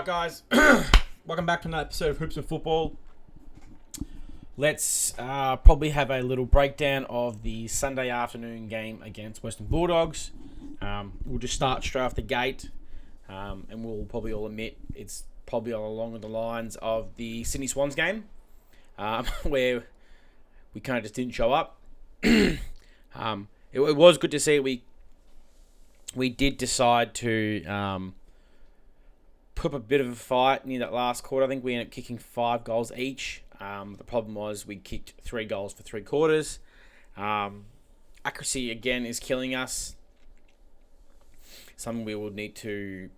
Alright guys, welcome back to another episode of Hoops and Football. Let's probably have a little breakdown of the Sunday afternoon game against Western Bulldogs. We'll just start straight off the gate, and we'll probably all admit it's probably along the lines of the Sydney Swans game, where we kind of just didn't show up. It was good to see we did decide to put up a bit of a fight near that last quarter. I think we ended up kicking 5 goals each. The problem was we kicked 3 goals for 3 quarters. Accuracy, again, is killing us. Something we will need to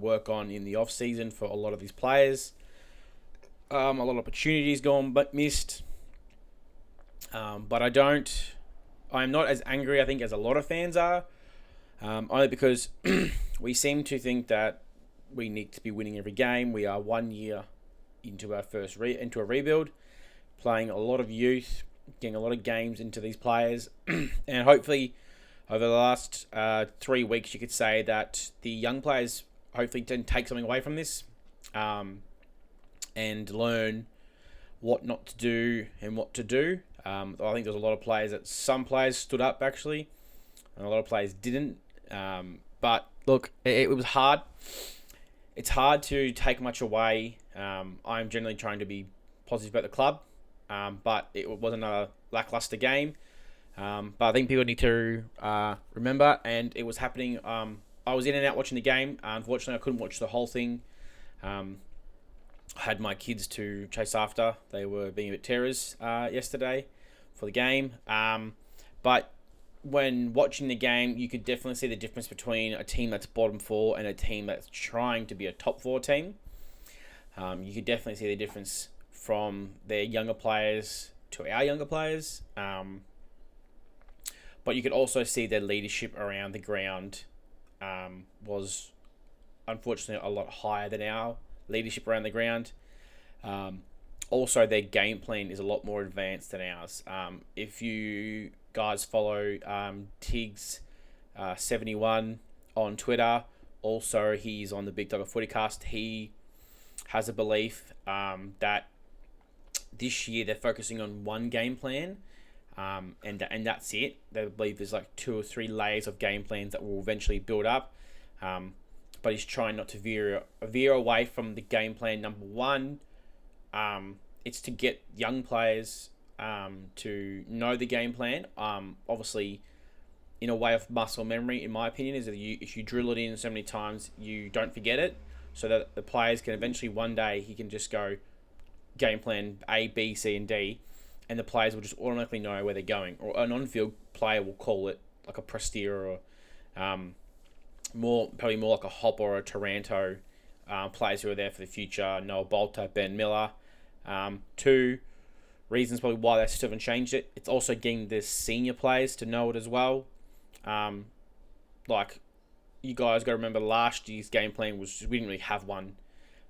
work on in the off-season for a lot of these players. A lot of opportunities gone but missed. But I'm not as angry, I think, as a lot of fans are. Only because we seem to think that we need to be winning every game. We are 1 year into our first into a rebuild, playing a lot of youth, getting a lot of games into these players, and hopefully over the last 3 weeks, you could say that the young players hopefully didn't take something away from this, and learn what not to do and what to do. I think there's a lot of players some players stood up actually, and a lot of players didn't. But look, it was hard. It's hard to take much away. I'm generally trying to be positive about the club, but it was another lackluster game. But I think people need to remember, and it was happening. I was in and out watching the game. Unfortunately, I couldn't watch the whole thing. I had my kids to chase after. They were being a bit terrors yesterday for the game. But when watching the game, you could definitely see the difference between a team that's bottom 4 and a team that's trying to be a top 4 team. You could definitely see the difference from their younger players to our younger players. But you could also see their leadership around the ground was unfortunately a lot higher than our leadership around the ground. Also, their game plan is a lot more advanced than ours. If you guys follow Tiggs 71 on Twitter, also he's on the Big Dog of Footycast. He has a belief that this year they're focusing on one game plan, and that's it. They believe there's like 2 or 3 layers of game plans that will eventually build up. But he's trying not to veer away from the game plan. Number 1, it's to get young players to know the game plan. Obviously, in a way of muscle memory, in my opinion, is that if you drill it in so many times, you don't forget it, so that the players can eventually one day, he can just go game plan A, B, C, and D, and the players will just automatically know where they're going. Or an on-field player will call it like a Prestia or probably more like a Hop or a Taranto, players who are there for the future. Noah Bolter, Ben Miller. 2 reasons probably why they still haven't changed it. It's also getting the senior players to know it as well. Like, you guys got to remember last year's game plan was we didn't really have one.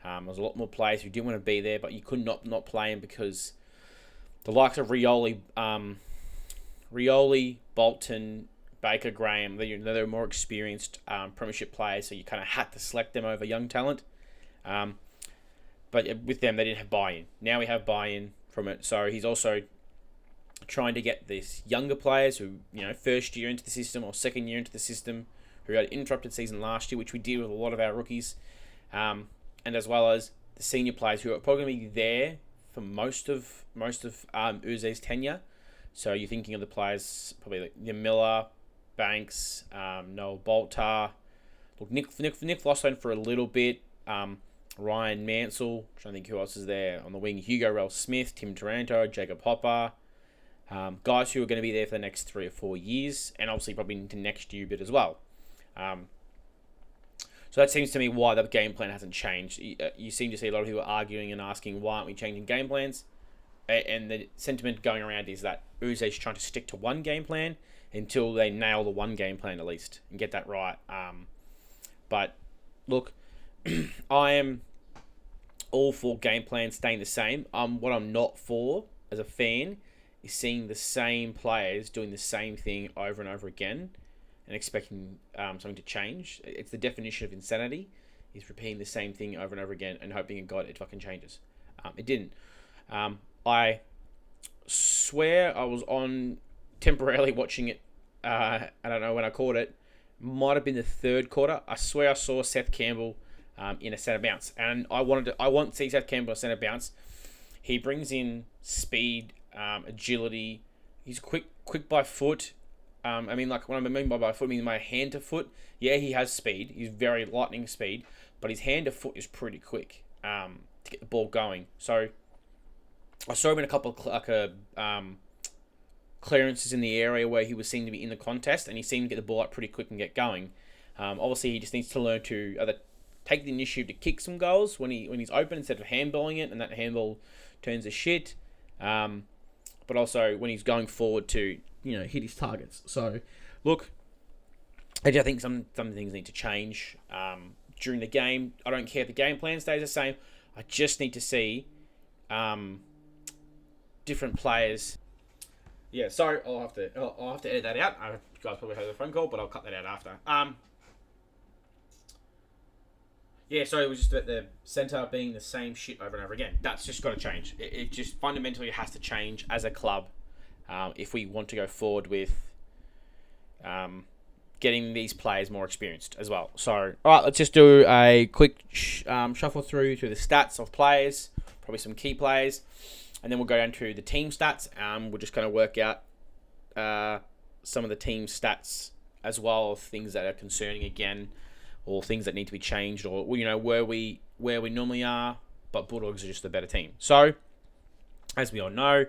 There was a lot more players who didn't want to be there, but you could not play them because the likes of Rioli, Bolton, Baker, Graham, they're more experienced premiership players, so you kind of had to select them over young talent. But with them, they didn't have buy-in. Now we have buy-in from it. So he's also trying to get these younger players who, first year into the system or second year into the system, who had an interrupted season last year, which we did with a lot of our rookies, and as well as the senior players who are probably going to be there for most of Uze's tenure. So you're thinking of the players probably like Miller, Banks, Noel Bolter, look, Nick Flossone for a little bit. Ryan Mansell, I'm trying to think who else is there on the wing. Hugo Rell Smith, Tim Taranto, Jacob Hopper. Guys who are going to be there for the next 3 or 4 years, and obviously probably into next year bit as well. So that seems to me why the game plan hasn't changed. You seem to see a lot of people arguing and asking, why aren't we changing game plans? And the sentiment going around is that Uze's trying to stick to one game plan until they nail the one game plan at least and get that right. But look, I am all for game plans staying the same. What I'm not for as a fan is seeing the same players doing the same thing over and over again and expecting something to change. It's the definition of insanity. is repeating the same thing over and over again and hoping to God it fucking changes. It didn't. I swear I was on temporarily watching it. I don't know when I caught it. Might have been the third quarter. I swear I saw Seth Campbell in a centre bounce, and I want to see Seth Campbell in a centre bounce. He brings in speed, agility. He's quick by foot. I mean, like, what I mean by foot, I mean my hand to foot. Yeah, he has speed. He's very lightning speed, but his hand to foot is pretty quick to get the ball going. So I saw him in a couple of clearances in the area where he was seen to be in the contest, and he seemed to get the ball up pretty quick and get going. Obviously, he just needs to learn to either take the initiative to kick some goals when he's open instead of handballing it, and that handball turns to shit. But also when he's going forward to hit his targets. So, look, I think some things need to change during the game. I don't care if the game plan stays the same. I just need to see different players. Yeah, sorry, I'll have to edit that out. You guys probably heard the phone call, but I'll cut that out after. Yeah, so it was just about the centre being the same shit over and over again. That's just got to change. It just fundamentally has to change as a club if we want to go forward with getting these players more experienced as well. So, all right, let's just do a quick shuffle through the stats of players, probably some key players, and then we'll go down to the team stats. We're just going to work out some of the team stats as well, of things that are concerning again, or things that need to be changed, or where we normally are, but Bulldogs are just a better team. So, as we all know,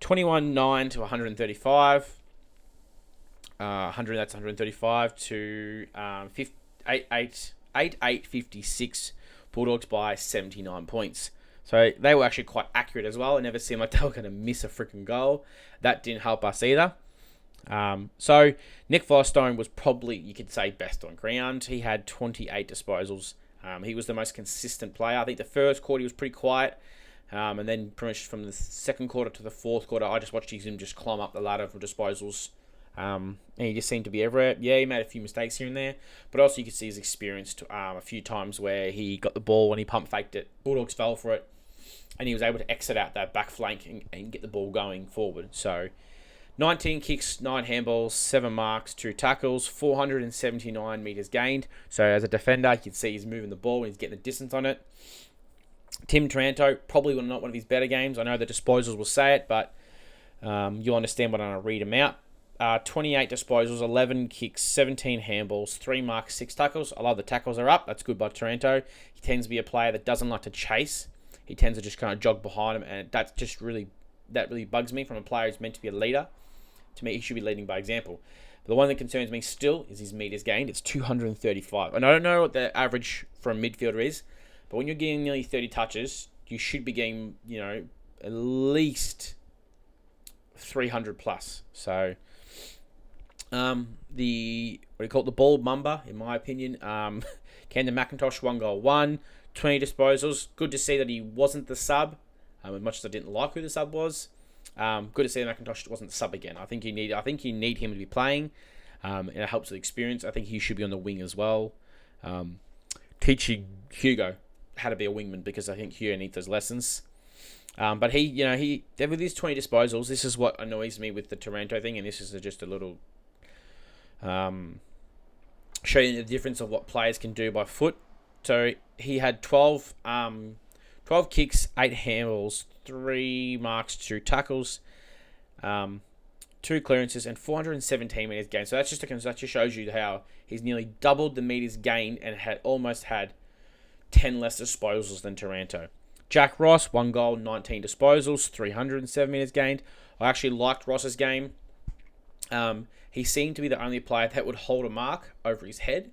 21-9 to 135. 135 to 8-8-56. Bulldogs by 79 points. So they were actually quite accurate as well. It never seemed like they were going to miss a freaking goal. That didn't help us either. So Nick Firestone was probably, you could say, best on ground. He had 28 disposals. He was the most consistent player. I think the first quarter he was pretty quiet. And then pretty much from the second quarter to the fourth quarter, I just watched him just climb up the ladder for disposals. And he just seemed to be everywhere. Yeah, he made a few mistakes here and there, but also you could see his experience a few times where he got the ball and he pump faked it. Bulldogs fell for it, and he was able to exit out that back flank and get the ball going forward. So 19 kicks, 9 handballs, 7 marks, 2 tackles, 479 metres gained. So as a defender, you can see he's moving the ball and he's getting the distance on it. Tim Taranto, probably not one of his better games. I know the disposals will say it, but you'll understand when I read them out. 28 disposals, 11 kicks, 17 handballs, 3 marks, 6 tackles. I love the tackles are up. That's good by Taranto. He tends to be a player that doesn't like to chase. He tends to just kind of jog behind him, and that really bugs me from a player who's meant to be a leader. To me, he should be leading by example. But the one that concerns me still is his metres gained. It's 235. And I don't know what the average for a midfielder is, but when you're getting nearly 30 touches, you should be getting, at least 300 plus. So the ball mamba, in my opinion. Camden McIntosh, 1 goal, 20 disposals. Good to see that he wasn't the sub. As much as I didn't like who the sub was, good to see that McIntosh wasn't the sub again. I think you need him to be playing, and it helps with experience. I think he should be on the wing as well, teaching Hugo how to be a wingman, because I think Hugo needs those lessons. But he with his 20 disposals, this is what annoys me with the Taranto thing, and this is just a little show you the difference of what players can do by foot. So he had 12 kicks, 8 handballs, 3 marks, 2 tackles, 2 clearances, and 417 metres gained. So that just shows you how he's nearly doubled the metres gained and almost had 10 less disposals than Taranto. Jack Ross, 1 goal, 19 disposals, 307 metres gained. I actually liked Ross's game. He seemed to be the only player that would hold a mark over his head,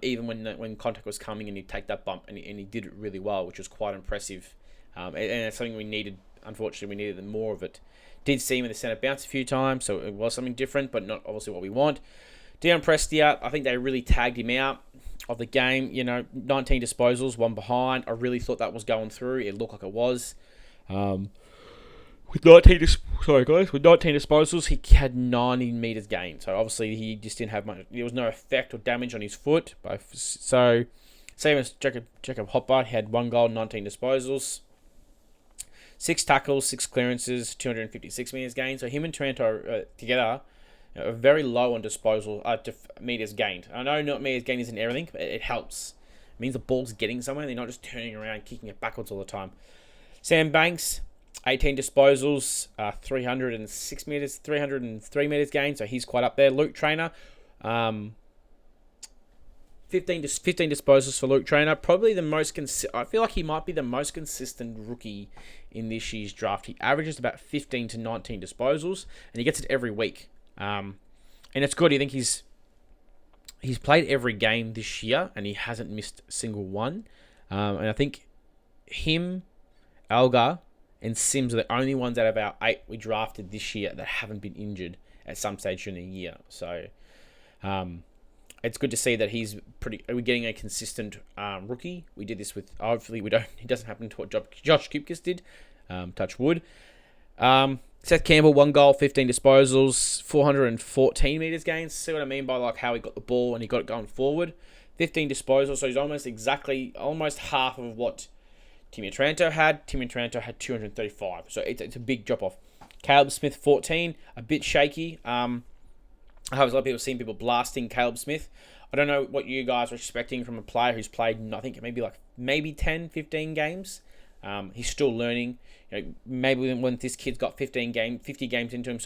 even when contact was coming, and he'd take that bump, and he did it really well, which was quite impressive. And it's something we needed. Unfortunately, we needed more of it. Did see him in the centre bounce a few times, so it was something different, but not obviously what we want. Dion Prestia, I think they really tagged him out of the game. 19 disposals, 1 behind. I really thought that was going through. It looked like it was. With 19 disposals, he had 90 metres gained. So obviously he just didn't have much. There was no effect or damage on his foot. So Same as Jacob Hopper, he had 1 goal, 19 disposals. 6 tackles, 6 clearances, 256 metres gained. So him and Taranto together are very low on disposal meters gained. I know not meters gained isn't everything, but it helps. It means the ball's getting somewhere. They're not just turning around, kicking it backwards all the time. Sam Banks, 18 disposals, 306 metres, 303 metres gained. So he's quite up there. Luke Trainer, 15 disposals for Luke Trainer. Probably the most I feel like he might be the most consistent rookie in this year's draft. He averages about 15 to 19 disposals, and he gets it every week. And it's good. I think he's played every game this year, and he hasn't missed a single one. And I think him, Alga, and Sims are the only ones out of our 8 we drafted this year that haven't been injured at some stage during the year. So, it's good to see that we're getting a consistent rookie. We did this with, hopefully it doesn't happen to what Josh Kipkis did. Touch wood. Seth Campbell, 1 goal, 15 disposals, 414 metres gained. See what I mean by like how he got the ball and he got it going forward. 15 disposals, so he's almost half of what Timmy Taranto had. Timmy Taranto had 235, so it's a big drop off. Caleb Smith, 14, a bit shaky. I have a lot of people seeing people blasting Caleb Smith. I don't know what you guys are expecting from a player who's played, I think maybe 10, 15 games. He's still learning. Maybe when this kid's got 50 games into him,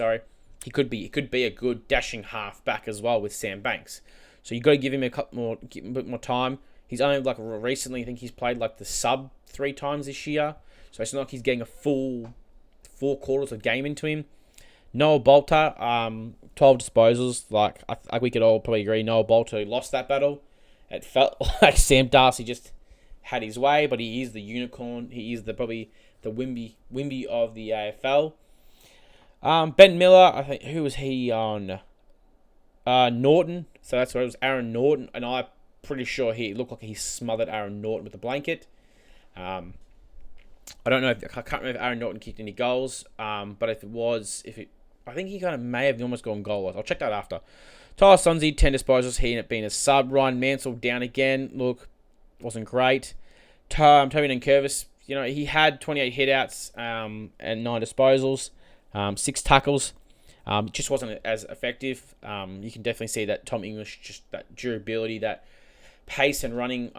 he could be a good dashing halfback as well with Sam Banks. So you got to give him a bit more time. He's only recently, I think he's played the sub 3 times this year. So it's not like he's getting a full 4 quarters of game into him. Noah Bolter, 12 disposals. We could all probably agree Noah Bolter lost that battle. It felt like Sam Darcy just had his way, but he is the unicorn. He is probably the Wimby of the AFL. Ben Miller, I think, who was he on? Norton. So that's what it was, Aaron Norton. And I'm pretty sure he looked like he smothered Aaron Norton with a blanket. I don't know I can't remember if Aaron Norton kicked any goals. But I think he kind of may have almost gone goalless. I'll check that after. Tyler Sonsie, 10 disposals. He ended up being a sub. Ryan Mansell down again. Look, wasn't great. Toby Nankervis, he had 28 hitouts and 9 disposals, 6 tackles. Just wasn't as effective. You can definitely see that Tom English, just that durability, that pace and running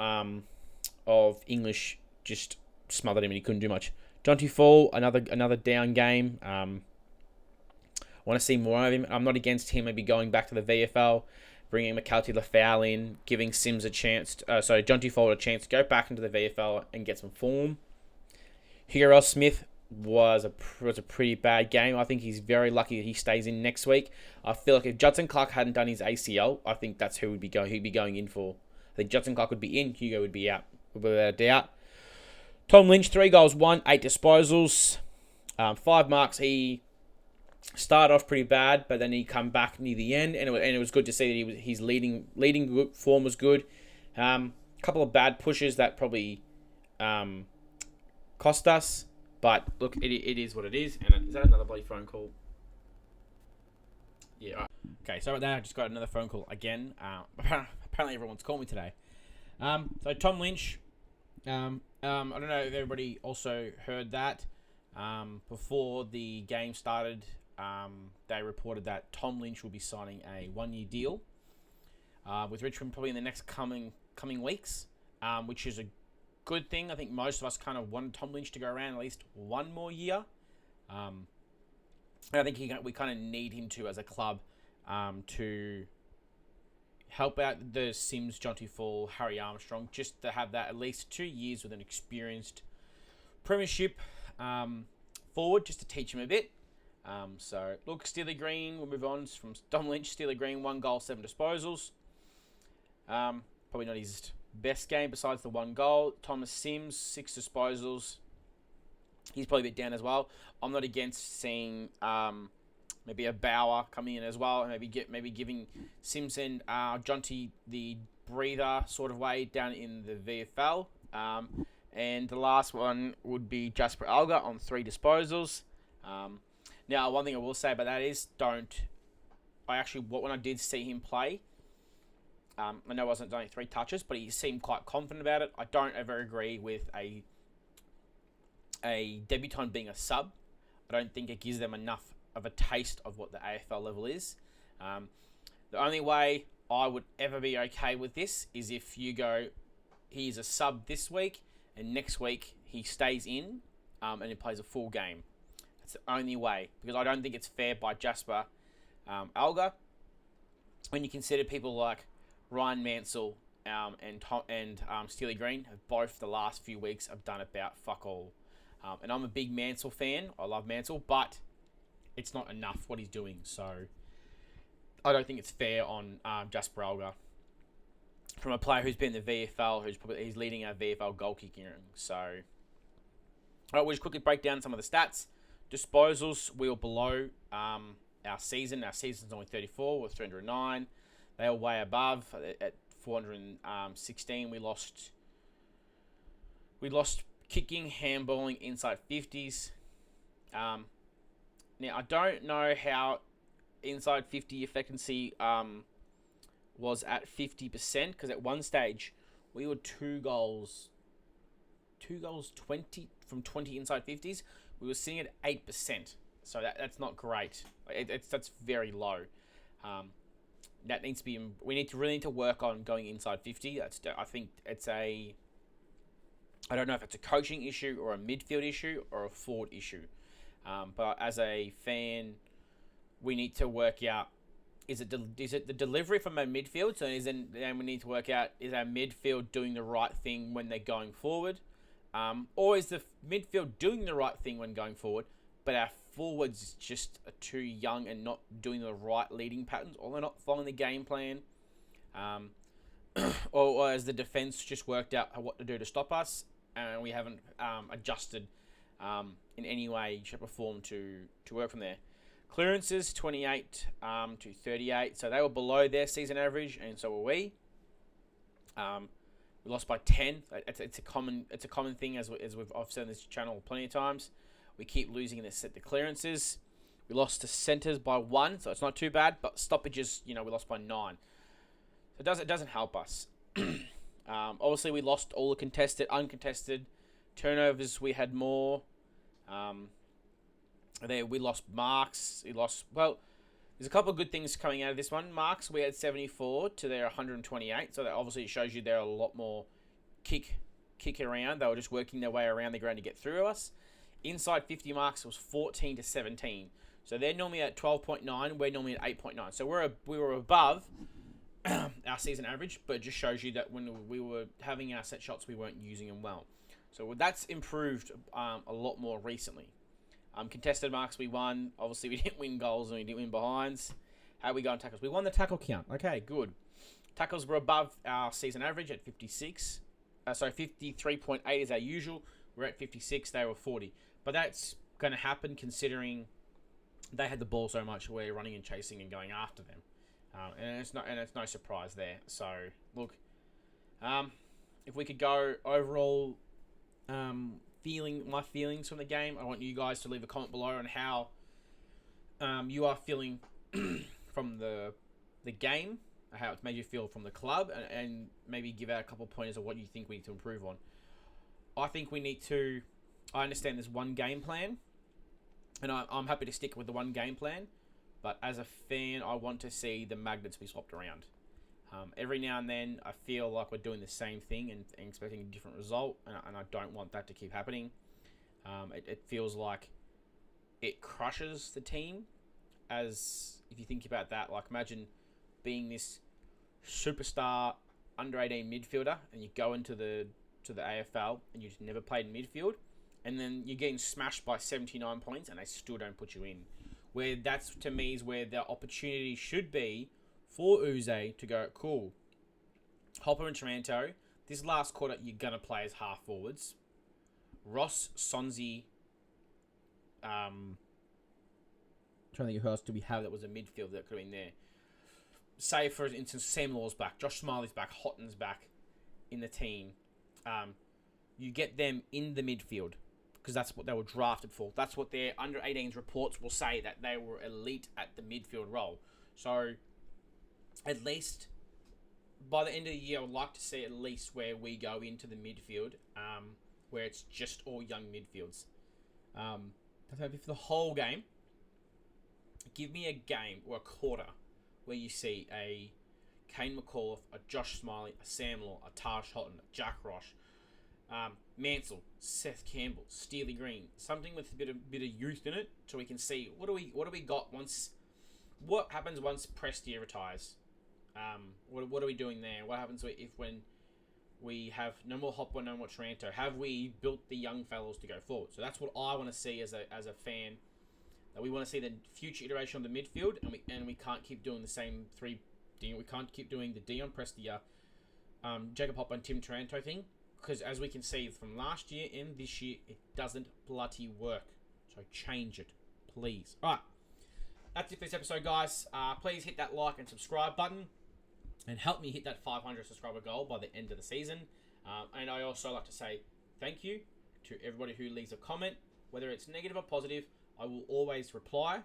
of English just smothered him and he couldn't do much. Jonty Fall, another down game. I want to see more of him. I'm not against him maybe going back to the VFL, bringing McCarthy Lafau in, giving Sims Jonty Fall a chance to go back into the VFL and get some form. Hugo Smith was a pretty bad game. I think he's very lucky that he stays in next week. I feel like if Judson Clark hadn't done his ACL, I think that's who he'd be going in for. I think Judson Clark would be in, Hugo would be out, without a doubt. Tom Lynch, 3 goals, 8 disposals, 5 marks. He started off pretty bad, but then he come back near the end, and it was good to see that his leading form was good. Couple of bad pushes that probably cost us, but look, it is what it is. And is that another bloody phone call? Yeah. Right. Okay, so right now I just got another phone call again. Apparently everyone's called me today. So Tom Lynch. I don't know if everybody also heard that. Before the game started, they reported that Tom Lynch will be signing a 1-year deal with Richmond probably in the next coming weeks, which is a good thing. I think most of us kind of want Tom Lynch to go around at least 1 more year. And I think we kind of need him to as a club to help out the Sims, Jonty Fall, Harry Armstrong, just to have that at least 2 years with an experienced premiership forward, just to teach him a bit. So, look, Steely Green, we'll move on from Tom Lynch. Steely Green, 1 goal, 7 disposals. Probably not his best game besides the 1 goal. Thomas Sims, 6 disposals. He's probably a bit down as well. I'm not against seeing maybe a Bauer coming in as well, and maybe giving Sims and Jonty the breather sort of way down in the VFL. And the last one would be Jasper Alga on 3 disposals. Now, one thing I will say about that is when I did see him play, I know it wasn't only 3 touches, but he seemed quite confident about it. I don't ever agree with a debutant being a sub. I don't think it gives them enough of a taste of what the AFL level is. The only way I would ever be okay with this is if you go, he's a sub this week, and next week he stays in and he plays a full game. That's the only way, because I don't think it's fair by Jasper Alga. When you consider people like Ryan Mansell and Steely Green have both the last few weeks have done about fuck all. And I'm a big Mansell fan. I love Mansell, but it's not enough what he's doing. So I don't think it's fair on Jasper Alga from a player who's been in the VFL, he's leading our VFL goal kicking. So, all right, we'll just quickly break down some of the stats. Disposals, we were below our season. Our season's only 34 with 309. They are way above at 416. We lost kicking, handballing, inside 50s. Now, I don't know how inside 50 effectiveness was at 50%, because at one stage we were 2 goals 20 from 20 inside 50s. We were sitting at 8%, so that's not great. That's very low. That needs to be. We really need to work on going inside 50. I think it's a. I don't know if it's a coaching issue or a midfield issue or a forward issue, but as a fan, we need to work out. Is it the delivery from our midfield? So then we need to work out, is our midfield doing the right thing when they're going forward? Or is the midfield doing the right thing when going forward, but our forwards just are too young and not doing the right leading patterns, or they're not following the game plan? Or has the defence just worked out what to do to stop us, and we haven't adjusted in any way, shape or form to work from there? Clearances, 28 to 38. So they were below their season average, and so were we. We lost by 10. It's a common thing, as I've said on this channel plenty of times. We keep losing in the clearances. We lost to centres by 1, so it's not too bad. But stoppages, we lost by 9. So it doesn't help us. Obviously, we lost all the uncontested turnovers. We had more. We lost marks. There's a couple of good things coming out of this one. Marks, we had 74 to their 128. So that obviously shows you they're a lot more kick around. They were just working their way around the ground to get through us. Inside 50 marks was 14 to 17. So they're normally at 12.9. We're normally at 8.9. So we were above our season average, but it just shows you that when we were having our set shots, we weren't using them well. So that's improved a lot more recently. Contested marks, we won. Obviously, we didn't win goals and we didn't win behinds. How we go on tackles? We won the tackle count. Okay, good. Tackles were above our season average at 56. 53.8 is our usual. We're at 56. They were 40. But that's going to happen considering they had the ball so much. We're running and chasing and going after them, and it's no surprise there. So look, if we could go overall. My feelings from the game. I want you guys to leave a comment below on how you are feeling from the game, how it's made you feel from the club, and maybe give out a couple of pointers of what you think we need to improve on. I think we need to. I understand there's one game plan, and I'm happy to stick with the one game plan, but as a fan, I want to see the magnets be swapped around. Every now and then, I feel like we're doing the same thing and expecting a different result, and I don't want that to keep happening. It feels like it crushes the team, as if you think about that, like imagine being this superstar under 18 midfielder, and you go into the AFL and you just never played in midfield, and then you're getting smashed by 79 points, and they still don't put you in. Where that's, to me, is where the opportunity should be for Uze to go, cool, Hopper and Tremanto, this last quarter you're going to play as half forwards. Ross, Sonzi, trying to think of who else do we have that was a midfield that could have been there. Say, for instance, Sam Law's back, Josh Smiley's back, Hotton's back in the team. You get them in the midfield because that's what they were drafted for. That's what their under-18s reports will say, that they were elite at the midfield role. So at least by the end of the year, I would like to see at least where we go into the midfield, where it's just all young midfields. Maybe for the whole game, give me a game or a quarter where you see a Kane McAuliffe, a Josh Smiley, a Sam Law, a Taj Houghton, a Jack Roche, Mansell, Seth Campbell, Steely Green, something with a bit of youth in it, so we can see what do we got once. What happens once Prestia retires? What are we doing there? What happens when we have no more Hopper, no more Taranto? Have we built the young fellows to go forward? So that's what I want to see as a fan. That we want to see the future iteration of the midfield, and we can't keep doing the same three. We can't keep doing the Dion Prestia, Jacob Hopper, and Tim Taranto thing, because as we can see from last year and this year, it doesn't bloody work. So change it, please. All right. That's it for this episode, guys. Please hit that like and subscribe button and help me hit that 500 subscriber goal by the end of the season. And I also like to say thank you to everybody who leaves a comment, whether it's negative or positive. I will always reply.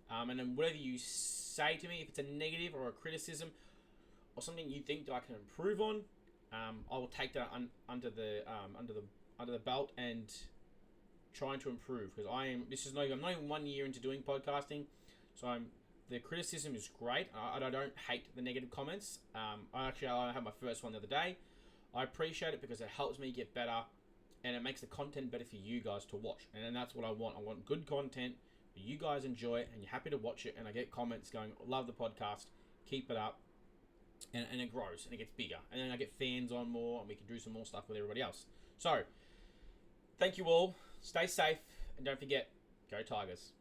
And then whatever you say to me, if it's a negative or a criticism or something you think that I can improve on, I will take that under the belt and trying to improve, because I'm not even 1 year into doing podcasting. So the criticism is great. I don't hate the negative comments. I had my first one the other day. I appreciate it because it helps me get better, and it makes the content better for you guys to watch. And that's what I want. I want good content that you guys enjoy and you're happy to watch it. And I get comments going, love the podcast, keep it up, and it grows and it gets bigger. And then I get fans on more, and we can do some more stuff with everybody else. So thank you all. Stay safe, and don't forget, go Tigers.